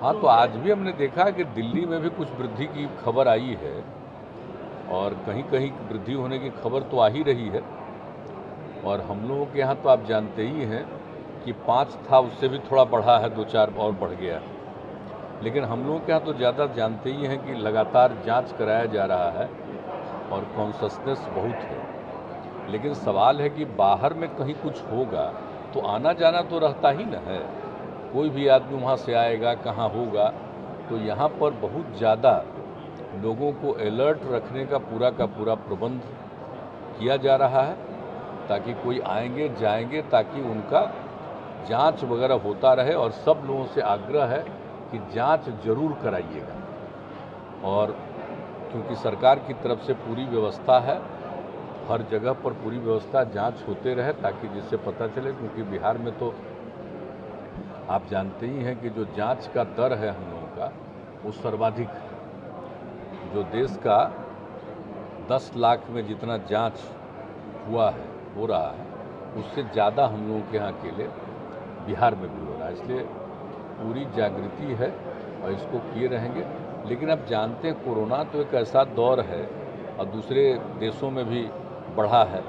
हाँ, तो आज भी हमने देखा कि दिल्ली में भी कुछ वृद्धि की खबर आई है और कहीं कहीं वृद्धि होने की खबर तो आ ही रही है। और हम लोगों के यहाँ तो आप जानते ही हैं कि 5 था, उससे भी थोड़ा बढ़ा है, 2-4 और बढ़ गया। लेकिन हम लोगों के यहाँ तो ज़्यादा जानते ही हैं कि लगातार जांच कराया जा रहा है और कॉन्शसनेस बहुत है। लेकिन सवाल है कि बाहर में कहीं कुछ होगा तो आना जाना तो रहता ही न है। कोई भी आदमी वहाँ से आएगा, कहाँ होगा। तो यहाँ पर बहुत ज़्यादा लोगों को अलर्ट रखने का पूरा प्रबंध किया जा रहा है, ताकि कोई आएंगे जाएंगे ताकि उनका जांच वगैरह होता रहे। और सब लोगों से आग्रह है कि जांच जरूर कराइएगा। और क्योंकि सरकार की तरफ से पूरी व्यवस्था है, हर जगह पर पूरी व्यवस्था, जांच होते रहे ताकि जिससे पता चले। क्योंकि बिहार में तो आप जानते ही हैं कि जो जांच का दर है हम लोगों का वो सर्वाधिक है। जो देश का 10 लाख में जितना जांच हो रहा है, उससे ज़्यादा हम लोगों के यहाँ अकेले बिहार में भी हो रहा है। इसलिए पूरी जागृति है और इसको किए रहेंगे। लेकिन अब जानते हैं कोरोना तो एक ऐसा दौर है और दूसरे देशों में भी बढ़ा है।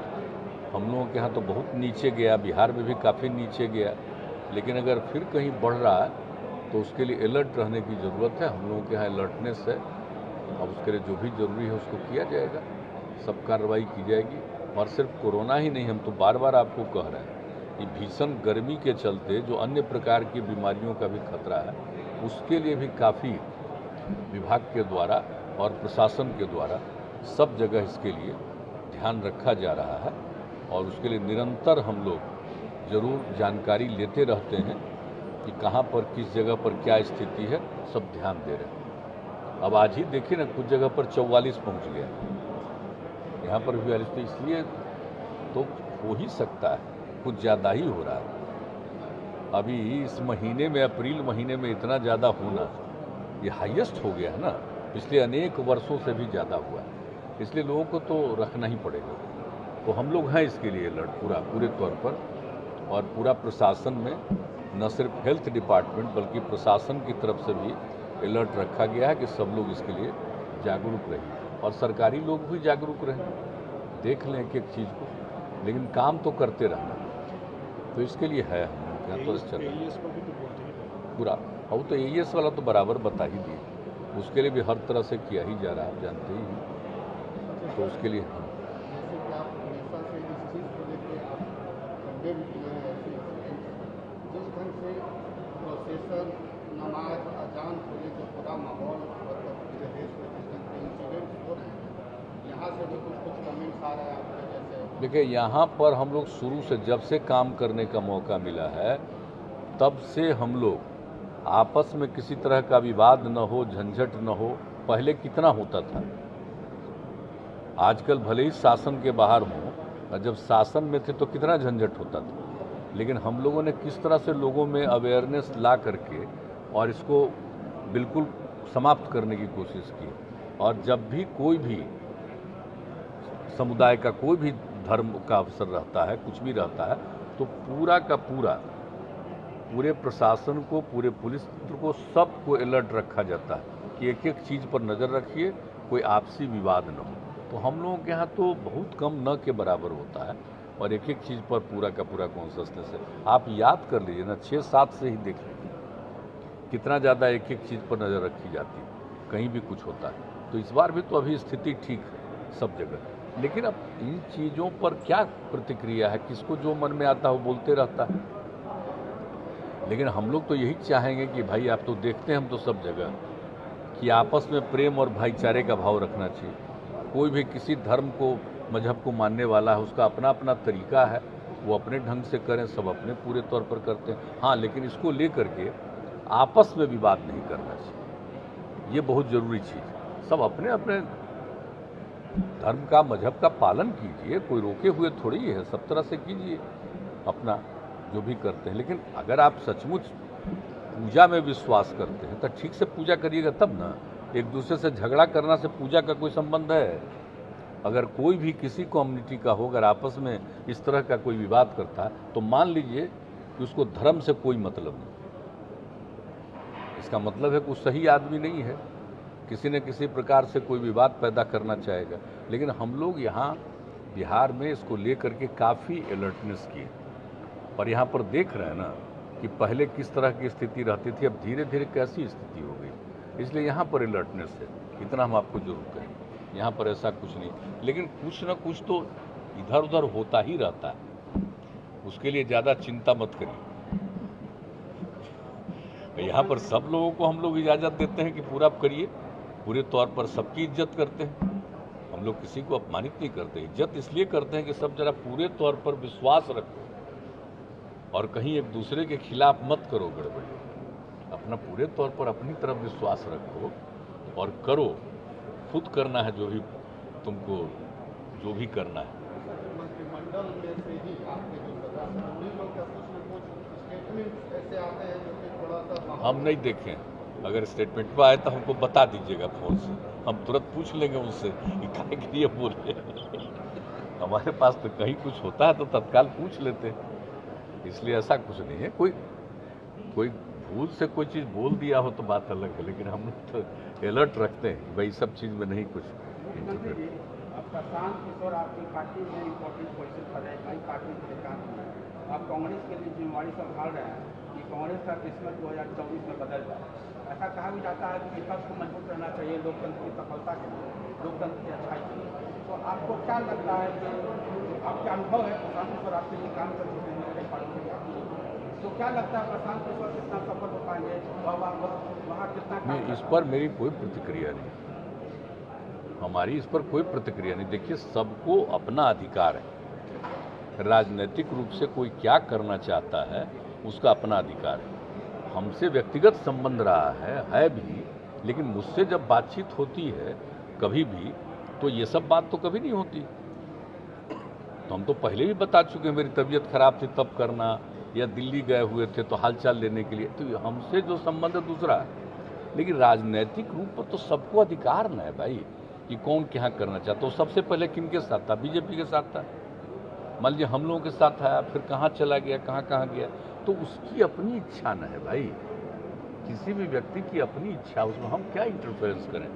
हम लोगों के यहाँ तो बहुत नीचे गया, बिहार में भी काफ़ी नीचे गया। लेकिन अगर फिर कहीं बढ़ रहा है तो उसके लिए अलर्ट रहने की ज़रूरत है। हम लोगों के यहाँ अलर्टनेस है और उसके लिए जो भी ज़रूरी है उसको किया जाएगा, सब कार्रवाई की जाएगी। और सिर्फ कोरोना ही नहीं, हम तो बार बार आपको कह रहे हैं कि भीषण गर्मी के चलते जो अन्य प्रकार की बीमारियों का भी खतरा है, उसके लिए भी काफ़ी विभाग के द्वारा और प्रशासन के द्वारा सब जगह इसके लिए ध्यान रखा जा रहा है। और उसके लिए निरंतर हम लोग ज़रूर जानकारी लेते रहते हैं कि कहाँ पर किस जगह पर क्या स्थिति है, सब ध्यान दे रहे हैं। अब आज ही देखिए ना, कुछ जगह पर 44 पहुँच गया, यहाँ पर भी 42, तो इसलिए तो हो ही सकता है कुछ ज़्यादा ही हो रहा है। अभी इस महीने में, अप्रैल महीने में इतना ज़्यादा होना, ये हाईएस्ट हो गया है ना, पिछले अनेक वर्षों से भी ज़्यादा हुआ है। इसलिए लोगों को तो रखना ही पड़ेगा। तो हम लोग हैं इसके लिए अलर्ट पूरे तौर पर। और पूरा प्रशासन में न सिर्फ हेल्थ डिपार्टमेंट बल्कि प्रशासन की तरफ से भी अलर्ट रखा गया है कि सब लोग इसके लिए जागरूक रहें और सरकारी लोग भी जागरूक रहें, देख लें एक एक चीज़ को, लेकिन काम तो करते रहना। तो इसके लिए है हम यहाँ तो अच्छा पूरा। और तो AES वाला तो बराबर बता ही दिए, उसके लिए भी हर तरह से किया ही जा रहा है, आप जानते ही हैं। तो उसके लिए हम जिस ढंग से प्रोसेसर, नमाज, अजान को लेकर पूरा माहौल पूरे देश में जिस ढंग से इंसिडेंट्स हो रहे हैं, यहाँ से भी कुछ कमेंट्स आ रहे हैं आपके जैसे। देखिए, यहाँ पर हम लोग शुरू से, जब से काम करने का मौका मिला है, तब से हम लोग आपस में किसी तरह का विवाद न हो, झंझट न हो। पहले कितना होता था, आजकल भले ही शासन के बाहर हों, और जब शासन में थे तो कितना झंझट होता था। लेकिन हम लोगों ने किस तरह से लोगों में अवेयरनेस ला करके और इसको बिल्कुल समाप्त करने की कोशिश की। और जब भी कोई भी समुदाय का, कोई भी धर्म का अवसर रहता है, कुछ भी रहता है, तो पूरा का पूरे प्रशासन को, पूरे पुलिस तंत्र को, सबको अलर्ट रखा जाता है कि एक एक चीज़ पर नज़र रखिए, कोई आपसी विवाद न हो। तो हम लोगों के यहाँ तो बहुत कम न के बराबर होता है और एक एक चीज़ पर पूरा का पूरा कॉन्शसनेस है। आप याद कर लीजिए ना, 6-7 से ही देख लीजिए कितना ज़्यादा एक एक चीज़ पर नज़र रखी जाती है, कहीं भी कुछ होता है। तो इस बार भी तो अभी स्थिति ठीक है सब जगह। लेकिन अब इन चीज़ों पर क्या प्रतिक्रिया है, किसको जो मन में आता है वो बोलते रहता है। लेकिन हम लोग तो यही चाहेंगे कि भाई, आप तो देखते हैं हम तो सब जगह कि आपस में प्रेम और भाईचारे का भाव रखना चाहिए। कोई भी किसी धर्म को, मजहब को मानने वाला है, उसका अपना अपना तरीका है, वो अपने ढंग से करें, सब अपने पूरे तौर पर करते हैं। हाँ, लेकिन इसको लेकर के आपस में विवाद नहीं करना चाहिए, ये बहुत ज़रूरी चीज़ है। सब अपने अपने धर्म का, मजहब का पालन कीजिए, कोई रोके हुए थोड़ी है, सब तरह से कीजिए अपना जो भी करते हैं। लेकिन अगर आप सचमुच पूजा में विश्वास करते हैं तो ठीक से पूजा करिएगा तब ना। एक दूसरे से झगड़ा करना से पूजा का कोई संबंध है? अगर कोई भी किसी कम्युनिटी का हो, अगर आपस में इस तरह का कोई विवाद करता है तो मान लीजिए कि उसको धर्म से कोई मतलब नहीं, इसका मतलब है कि वो सही आदमी नहीं है, किसी न किसी प्रकार से कोई विवाद पैदा करना चाहेगा। लेकिन हम लोग यहाँ बिहार में इसको लेकर के काफ़ी अलर्टनेस किए और यहाँ पर देख रहे हैं ना कि पहले किस तरह की स्थिति रहती थी, अब धीरे धीरे कैसी स्थिति हो गई। इसलिए यहाँ पर अलर्टनेस है, इतना हम आपको जरूर कहें। यहाँ पर ऐसा कुछ नहीं, लेकिन कुछ ना कुछ तो इधर उधर होता ही रहता है, उसके लिए ज़्यादा चिंता मत करिए। यहाँ पर सब लोगों को हम लोग इजाज़त देते हैं कि पूरा करिए, पूरे तौर पर सबकी इज्जत करते हैं, हम लोग किसी को अपमानित नहीं करते। इज्जत इसलिए करते हैं कि सब जरा पूरे तौर पर विश्वास रखो और कहीं एक दूसरे के खिलाफ मत करो गड़बड़ी, अपना पूरे तौर पर अपनी तरफ विश्वास रखो और करो, खुद करना है जो भी तुमको जो भी करना है। मंत्रिमंडल में से ही आपके जो सदस्य हैं उन्हीं लोग का कुछ न कुछ स्टेटमेंट ऐसे आते हैं जो कि थोड़ा सा हम नहीं देखें, अगर स्टेटमेंट पर आए तो हमको बता दीजिएगा फ़ोन से, हम तुरंत पूछ लेंगे उनसे कि काहे के लिए बोल रहे हैं। हमारे पास तो कहीं कुछ होता है तो तत्काल पूछ लेते हैं, इसलिए ऐसा कुछ नहीं है। कोई भूल से कोई चीज़ बोल दिया हो तो बात अलग है, लेकिन हम तो अलर्ट रखते हैं भाई सब चीज़ में नहीं कुछ इंटरफेयर। प्रशांत किशोर आपकी पार्टी में इम्पोर्टेंट पोजीशन पर है, कई पार्टी के काम में आप कांग्रेस के लिए जिम्मेवारी संभाल रहे हैं कि कांग्रेस का किस्मत 2024 में बदल जाए। ऐसा कहा भी जाता है कि विपक्ष को मजबूत रहना चाहिए लोकतंत्र की सफलता के लिए, लोकतंत्र की अच्छाई के लिए। तो आपको क्या लगता है कि आपका अनुभव है, प्रशांत किशोर आपके लिए काम कर चुके हैं कई पार्टी के, तो क्या लगता है प्रशांत किशोर कितना सफल हो पाएंगे और वहाँ कितना? इस पर मेरी कोई प्रतिक्रिया नहीं, हमारी इस पर कोई प्रतिक्रिया नहीं। देखिए, सबको अपना अधिकार है, राजनीतिक रूप से कोई क्या करना चाहता है उसका अपना अधिकार है। हमसे व्यक्तिगत संबंध रहा है भी, लेकिन मुझसे जब बातचीत होती है कभी भी तो ये सब बात तो कभी नहीं होती। तो हम तो पहले भी बता चुके हैं, मेरी तबीयत खराब थी तब करना, या दिल्ली गए हुए थे तो हालचाल लेने के लिए, तो हमसे जो संबंध है दूसरा है। लेकिन राजनीतिक रूप पर तो सबको अधिकार न है भाई कि कौन क्या करना चाहता। तो सबसे पहले किनके साथ था? बीजेपी के साथ था। मान लीजिए हम लोगों के साथ आया, फिर कहाँ चला गया, कहाँ गया, तो उसकी अपनी इच्छा न है भाई। किसी भी व्यक्ति की अपनी इच्छा, उसमें हम क्या इंटरफेरेंस करें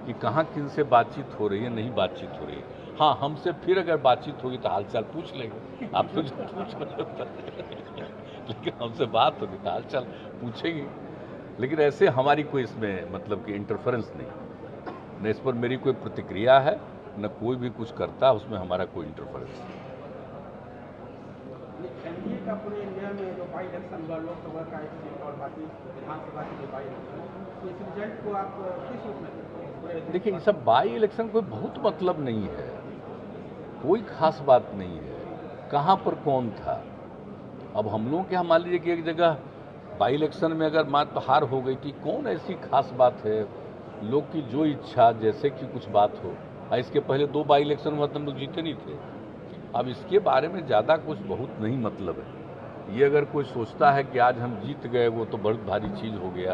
कि कहाँ किन से बातचीत हो रही है, नहीं बातचीत हो रही है। हाँ, हमसे फिर अगर बातचीत होगी तो हालचाल पूछ लेंगे, आप तो जो पूछ रहे लेकिन हमसे बात होगी तो हालचाल पूछेंगे। लेकिन ऐसे हमारी कोई इसमें मतलब कि इंटरफेरेंस नहीं, न इस पर मेरी कोई प्रतिक्रिया है, न कोई भी कुछ करता है उसमें हमारा कोई इंटरफेरेंस नहीं। एनडीए का पूरे इंडिया में जो बाई इलेक्शन हुआ, लोकसभा का एक सीट और बाकी विधानसभा की जो बाई इलेक्शन, तो इस रिजल्ट को आप किस रूप में? देखिए, ये सब बाई इलेक्शन कोई बहुत मतलब नहीं है, कोई खास बात नहीं है, कहाँ पर कौन था। अब हम लोगों के यहाँ मान लीजिए कि एक जगह बाई इलेक्शन में अगर मात्र हार हो गई थी, कौन ऐसी खास बात है, लोग की जो इच्छा जैसे कि कुछ बात हो। इसके पहले 2 बाई इलेक्शन हुआ तो हम लोग जीते नहीं थे। अब इसके बारे में ज़्यादा कुछ बहुत नहीं मतलब है। ये अगर कोई सोचता है कि आज हम जीत गए वो तो बहुत भारी चीज़ हो गया,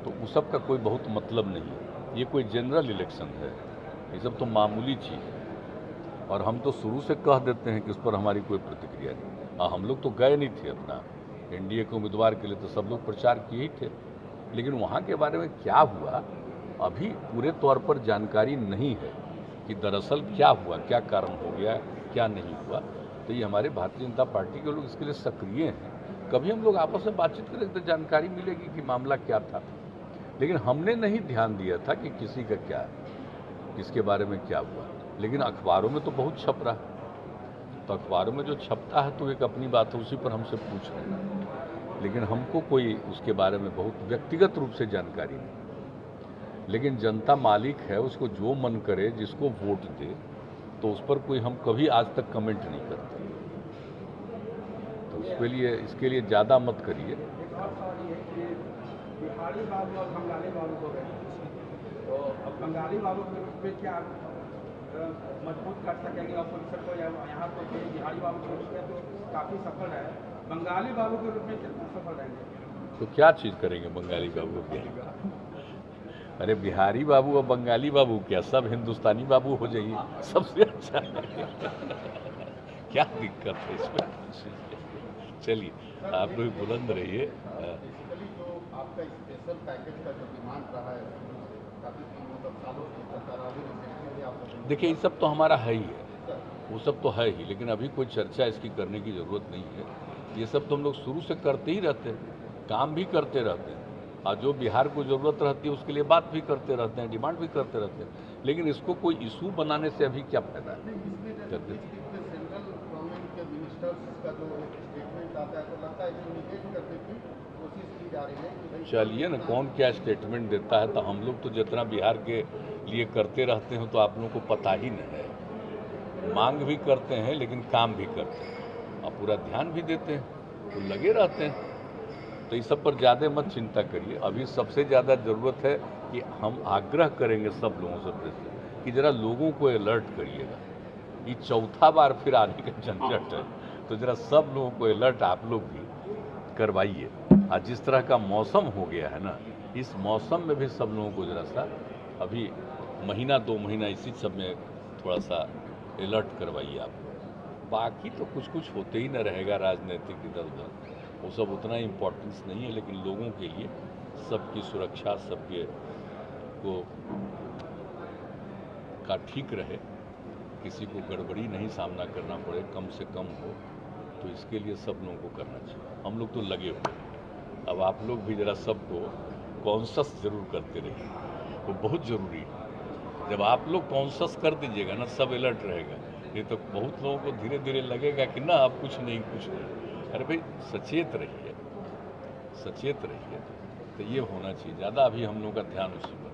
तो उस सब का कोई बहुत मतलब नहीं है। ये कोई जनरल इलेक्शन है, ये सब तो मामूली चीज़ है। और हम तो शुरू से कह देते हैं कि उस पर हमारी कोई प्रतिक्रिया नहीं। हम लोग तो गए नहीं थे अपना एनडीए के उम्मीदवार के लिए, तो सब लोग प्रचार किए ही थे, लेकिन वहाँ के बारे में क्या हुआ अभी पूरे तौर पर जानकारी नहीं है कि दरअसल क्या हुआ, क्या कारण हो गया, क्या नहीं हुआ। तो ये हमारे भारतीय जनता पार्टी के लोग इसके लिए सक्रिय हैं। कभी हम लोग आपस में बातचीत करें तो जानकारी मिलेगी कि मामला क्या था, लेकिन हमने नहीं ध्यान दिया था कि किसी का क्या है, किसके बारे में क्या हुआ। लेकिन अखबारों में तो बहुत छप रहा है, तो अखबारों में जो छपता है तो एक अपनी बात है, उसी पर हमसे पूछ रहे हैं, लेकिन हमको कोई उसके बारे में बहुत व्यक्तिगत रूप से जानकारी नहीं। लेकिन जनता मालिक है, उसको जो मन करे, जिसको वोट दे, तो उस पर कोई हम कभी आज तक कमेंट नहीं करते। तो इसके लिए ज़्यादा मत करिए। बिहारी बाबू और बंगाली बाबू हो गए, तो अब बंगाली बाबू के रूप में क्या मजबूत कर सकेंगे अपोजिशन को? यहाँ तो बिहारी बाबू के रूप में तो काफ़ी सफल है, बंगाली बाबू के रूप में कितना सफल रहेंगे? तो क्या चीज़ करेंगे बंगाली बाबू के? अरे बिहारी बाबू और बंगाली बाबू क्या, सब हिंदुस्तानी बाबू हो जाइए, सबसे अच्छा है। क्या दिक्कत है इसमें? चलिए, आप लोग बुलंद रहिए। जो आपका स्पेशल पैकेज का जो डिमांड रहा है काफ़ी मतलब सालों से चलता रहा है, आप लोग देखिए ये सब तो हमारा है ही है, वो सब तो है ही, लेकिन अभी कोई चर्चा इसकी करने की ज़रूरत नहीं है। ये सब तो हम लोग शुरू से करते ही रहते हैं, काम भी करते रहते हैं, और जो बिहार को ज़रूरत रहती है उसके लिए बात भी करते रहते हैं, डिमांड भी करते रहते हैं, लेकिन इसको कोई इशू बनाने से अभी क्या फ़ायदा है। सेंट्रल गवर्नमेंट के मिनिस्टर्स का जो स्टेटमेंट आता है तो लगता है कि निगेट करने की कोशिश की जा रही है कि भाई चलिए ना, कौन क्या स्टेटमेंट देता है, तो हम लोग तो जितना बिहार के लिए करते रहते हैं तो आप लोगों को पता ही नहीं है। मांग भी करते हैं लेकिन काम भी करते हैं और पूरा ध्यान भी देते हैं, तो लगे रहते हैं। तो इस सब पर ज़्यादा मत चिंता करिए। अभी सबसे ज़्यादा ज़रूरत है कि हम आग्रह करेंगे सब लोगों से कि ज़रा लोगों को अलर्ट करिएगा। ये चौथा बार फिर आने का झंझट है, तो ज़रा सब लोगों को अलर्ट आप लोग भी करवाइए। आज जिस तरह का मौसम हो गया है ना, इस मौसम में भी सब लोगों को ज़रा सा अभी महीना 2 महीना इसी सब में थोड़ा सा अलर्ट करवाइए आप लोग। बाकी तो कुछ कुछ होते ही न रहेगा राजनीतिक इधर उधर, वो सब उतना इम्पोर्टेंस नहीं है, लेकिन लोगों के लिए सबकी सुरक्षा सबके को का ठीक रहे, किसी को गड़बड़ी नहीं सामना करना पड़े, कम से कम हो, तो इसके लिए सब लोगों को करना चाहिए। हम लोग तो लगे हुए हैं, अब आप लोग भी ज़रा सबको कॉन्शस जरूर करते रहिए, वो बहुत ज़रूरी है। जब आप लोग कॉन्शस कर दीजिएगा ना, सब अलर्ट रहेगा। ये तो बहुत लोगों को धीरे धीरे लगेगा कि ना अब कुछ नहीं कुछ नहीं। अरे भाई सचेत रहिए, सचेत रहिए, तो ये होना चाहिए। ज़्यादा अभी हम लोगों का ध्यान उसी पर